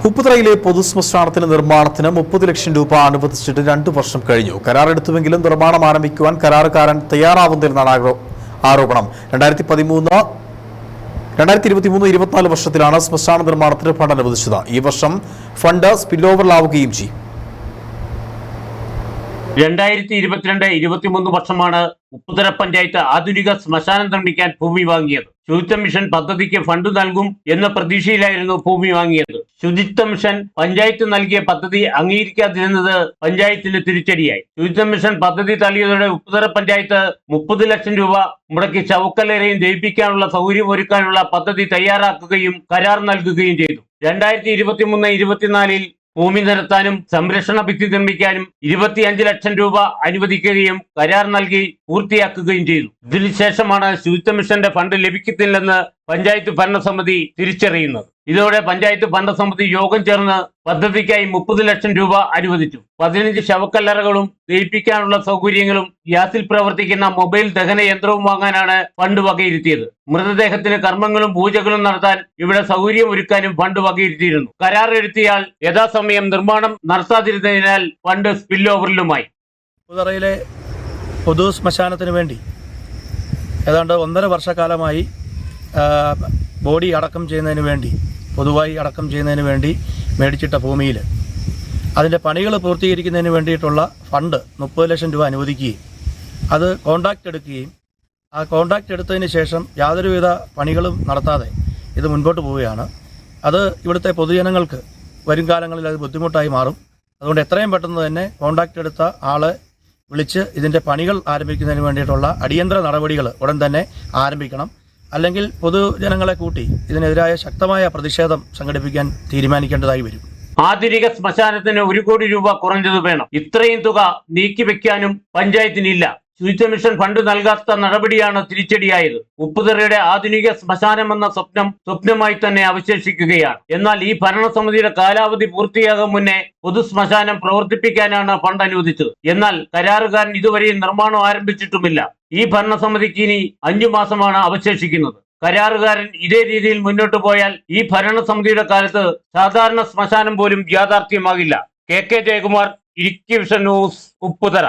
ഉപ്പുതറയിലെ പൊതുശ്മശാനത്തിന്റെ നിർമ്മാണത്തിന് 30 ലക്ഷം രൂപ അനുവദിച്ചിട്ട് 2 വർഷം കഴിഞ്ഞു. കരാറെടുത്തുവെങ്കിലും നിർമ്മാണം ആരംഭിക്കുവാൻ കരാറുകാരൻ തയ്യാറാവുന്നില്ലെന്നാണ് ആരോപണം. 2023-24 വർഷത്തിലാണ് ശ്മശാന നിർമ്മാണത്തിന് ഫണ്ട് അനുവദിച്ചത്. ഈ വർഷം ഫണ്ട് സ്പില്ലോവറിലാവുകയും ചെയ്യും. 2022-23 വർഷമാണ് ഉപ്പുതറ പഞ്ചായത്ത് ആധുനിക ശ്മശാനം നിർമ്മിക്കാൻ ഭൂമി വാങ്ങിയത്. ശുചിത്വ മിഷൻ പദ്ധതിക്ക് ഫണ്ട് നൽകും എന്ന പ്രതീക്ഷയിലായിരുന്നു ഭൂമി വാങ്ങിയത്. ശുചിത്വ മിഷൻ പഞ്ചായത്ത് നൽകിയ പദ്ധതി അംഗീകരിക്കാതിരുന്നത് പഞ്ചായത്തിന് തിരിച്ചടിയായി. ശുചിത്വ മിഷൻ പദ്ധതി തള്ളിയതോടെ ഉപ്പുതറ പഞ്ചായത്ത് 30 ലക്ഷം രൂപ മുടക്കി ശവക്കല്ലറയും ദഹിപ്പിക്കാനുള്ള സൗകര്യം ഒരുക്കാനുള്ള പദ്ധതി തയ്യാറാക്കുകയും കരാർ നൽകുകയും ചെയ്തു. 2023-24 ഭൂമി നിരത്താനും സംരക്ഷണ ഭിത്തി നിർമ്മിക്കാനും 25 ലക്ഷം രൂപ അനുവദിക്കുകയും കരാർ നൽകി പൂർത്തിയാക്കുകയും ചെയ്തു. ഇതിനുശേഷമാണ് ശുചിത്വ മിഷന്റെ ഫണ്ട് ലഭിക്കുന്നില്ലെന്ന് പഞ്ചായത്ത് ഭരണസമിതി തിരിച്ചറിയുന്നത്. ഇതോടെ പഞ്ചായത്ത് ഭരണസമിതി യോഗം ചേർന്ന് പദ്ധതിക്കായി 30 ലക്ഷം രൂപ അനുവദിച്ചു. 15 ശവക്കല്ലറകളും ദഹിപ്പിക്കാനുള്ള സൗകര്യങ്ങളും ഗ്യാസിൽ പ്രവർത്തിക്കുന്ന മൊബൈൽ ദഹന യന്ത്രവും വാങ്ങാനാണ് ഫണ്ട് വകയിരുത്തിയത്. മൃതദേഹത്തിന് കർമ്മങ്ങളും പൂജകളും നടത്താൻ ഇവിടെ സൗകര്യം ഒരുക്കാനും ഫണ്ട് വകയിരുത്തിയിരുന്നു. കരാർ എടുത്തിയാൽ യഥാസമയം നിർമ്മാണം നടത്താതിരുന്നതിനാൽ ഫണ്ട് സ്പില്ലോവറിലുമായി. ഉപ്പുതറയിലെ പൊതു ശ്മശാനത്തിന് വേണ്ടി ഏതാണ്ട് 1.5 വർഷക്കാലമായി ബോഡി അടക്കം ചെയ്യുന്നതിന് വേണ്ടി, പൊതുവായി അടക്കം ചെയ്യുന്നതിന് വേണ്ടി മേടിച്ചിട്ട ഭൂമിയിൽ അതിൻ്റെ പണികൾ പൂർത്തീകരിക്കുന്നതിന് വേണ്ടിയിട്ടുള്ള ഫണ്ട് 30 ലക്ഷം രൂപ അനുവദിക്കുകയും അത് കോൺട്രാക്റ്റ് എടുക്കുകയും ആ കോൺട്രാക്റ്റ് എടുത്തതിന് ശേഷം യാതൊരുവിധ പണികളും നടത്താതെ ഇത് മുൻപോട്ട് പോവുകയാണ്. അത് ഇവിടുത്തെ പൊതുജനങ്ങൾക്ക് വരും കാലങ്ങളിൽ അത് ബുദ്ധിമുട്ടായി മാറും. അതുകൊണ്ട് എത്രയും പെട്ടെന്ന് തന്നെ കോൺട്രാക്റ്റ് എടുത്ത ആളെ വിളിച്ച് ഇതിൻ്റെ പണികൾ ആരംഭിക്കുന്നതിന് വേണ്ടിയിട്ടുള്ള അടിയന്തര നടപടികൾ ഉടൻ തന്നെ ആരംഭിക്കണം. അല്ലെങ്കിൽ പൊതുജനങ്ങളെ കൂട്ടി ഇതിനെതിരായ ശക്തമായ പ്രതിഷേധം സംഘടിപ്പിക്കാൻ തീരുമാനിക്കേണ്ടതായി വരും. ആധുനിക ശ്മശാനത്തിന് 1 കോടി രൂപ കുറഞ്ഞത് വേണം. ഇത്രയും തുക നീക്കിവെക്കാനും പഞ്ചായത്തിനില്ല. ശുചിത്വ മിഷൻ ഫണ്ട് നൽകാത്ത നടപടിയാണ് തിരിച്ചടിയായത്. ഉപ്പുതറയുടെ ആധുനിക ശ്മശാനമെന്ന സ്വപ്നമായി തന്നെ അവശേഷിക്കുകയാണ്. എന്നാൽ ഈ ഭരണസമിതിയുടെ കാലാവധി പൂർത്തിയാകും മുന്നേ പൊതു ശ്മശാനം പ്രവർത്തിപ്പിക്കാനാണ് ഫണ്ട് അനുവദിച്ചത്. എന്നാൽ കരാറുകാരൻ ഇതുവരെയും നിർമ്മാണം ആരംഭിച്ചിട്ടുമില്ല. ഈ ഭരണസമിതിക്ക് ഇനി 5 മാസമാണ് അവശേഷിക്കുന്നത്. കരാറുകാരൻ ഇതേ രീതിയിൽ മുന്നോട്ട് പോയാൽ ഈ ഭരണസമിതിയുടെ കാലത്ത് സാധാരണ ശ്മശാനം പോലും യാഥാർത്ഥ്യമാകില്ല. KK Jayakumar, Idukki vision news, Upputhara.